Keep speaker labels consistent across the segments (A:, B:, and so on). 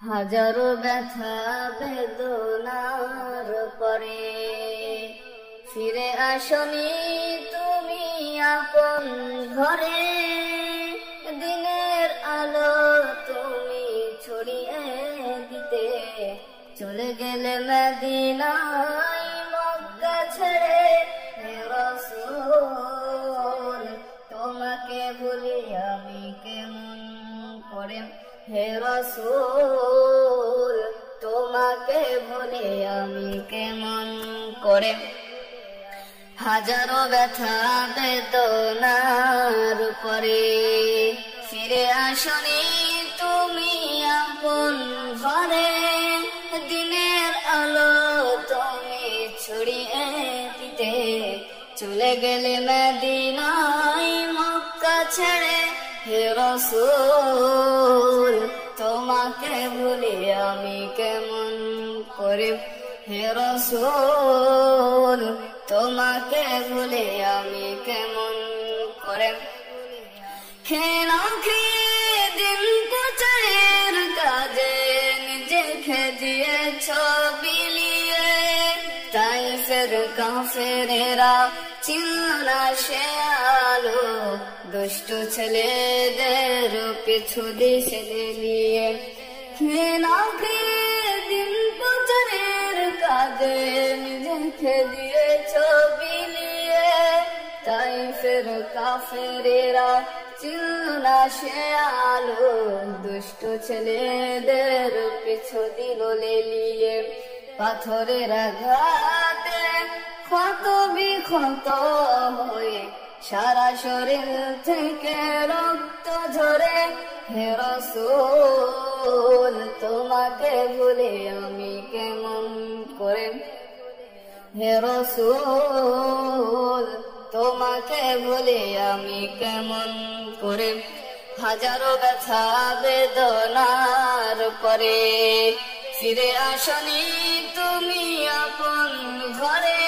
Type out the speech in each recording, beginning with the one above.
A: হাজারো ব্যথা বেদনার পরে ফিরে আসনি তুমি আপন ঘরে। দিনের আলো তুমি ছড়িয়ে দিতে চলে গেলে মদিনায় মক্কা ছেড়ে। হে রাসূল তোমাকে ভুলি আমি কেমন করে। হে রাসূল তোমাকে ভুলি আমি কেমন করে। হাজারো ব্যথা বেদনার পরে ফিরে আসনি তুমি আপন ঘরে। দিনের আলো তুমি ছড়িয়ে দিতে চলে গেলে মদিনায় মক্কা ছেড়ে। হে রাসূল তোমাকে ভুলি আমি কেমন করে। হে রাসূল তোমাকে ভুলি আমি কেমন করে। কেন দিন প্রচারের কাজে নিজেকে দিয়েছ বিলিয়ে। তাই ফের কাফেরেরা চিনল না সে আলো, দুষ্ট ছেলেদের পিছু দিশে নিয়ে। কেন দিন প্রচারের কাজে নিজেকে দিয়েছ বিলিয়ে। তাই ফের কাফেরেরা চিনল না সে আলো, দুষ্ট ছেলেদের পিছু দিল লেলিয়ে। পাথরের আঘাতে ক্ষত বিক্ষত হয়ে সারা শরীর থেকে রক্ত ঝরে। হে রাসূল তোমাকে ভুলি আমি কেমন করে। হে রাসূল তোমাকে ভুলি আমি কেমন করে। হাজারো ব্যথা বেদনার পরে ফিরে আসনি তুমি আপন ঘরে।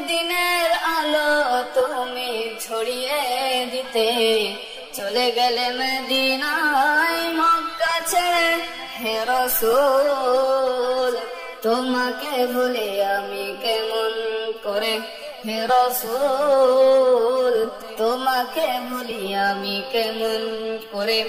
A: দিনের আলো তুমি ছড়িয়ে দিতে চলে গেলে মদিনায় মক্কা ছেড়ে। হে রাসূল তোমাকে ভুলি আমি কেমন করে। হে রাসূল তোমাকে ভুলি আমি কেমন করে।